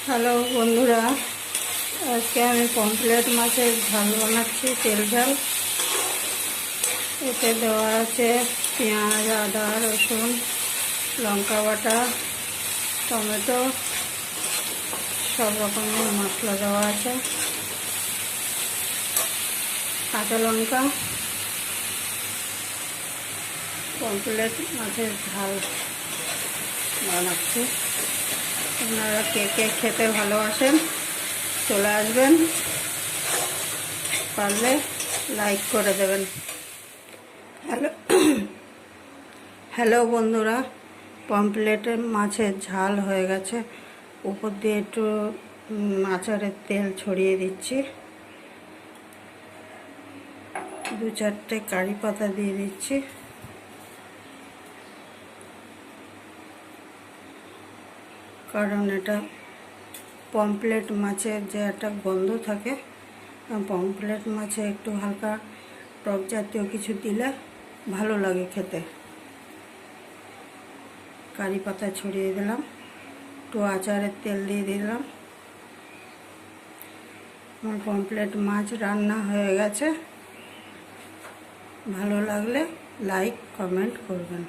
Hello বন্ধুরা, আজকে আমি পমফ্রেট মাছের ঝাল বানাচ্ছি, তেল ঝাল। এতে দেওয়া আছে পেঁয়াজ, আদা, রসুন, লঙ্কা বাটা, টমেটো, সব রকমের মশলা দেওয়া আছে, কাঁচা লঙ্কা। পমফ্রেট মাছের ঝাল বানাচ্ছি। আপনারা কে কে খেতে ভালোবাসেন চলে আসবেন, পারলে লাইক করে দেবেন। হ্যালো হ্যালো বন্ধুরা, পমফ্রেটের মাছের ঝাল হয়ে গেছে। উপর দিয়ে একটু আচারের তেল ছড়িয়ে দিচ্ছি, 2-4টে কারি পাতা দিয়ে দিচ্ছি। কারণ এটা পমফ্রেট মাছের যে একটা গন্ধ থাকে, পমফ্রেট মাছে একটু হালকা টক জাতীয় কিছু দিলে ভালো লাগে খেতে। কারি পাতা ছড়িয়ে দিলাম, একটু আচারের তেল দিয়ে দিলাম। আমার পমফ্রেট মাছ রান্না হয়ে গেছে। ভালো লাগলে লাইক কমেন্ট করবেন।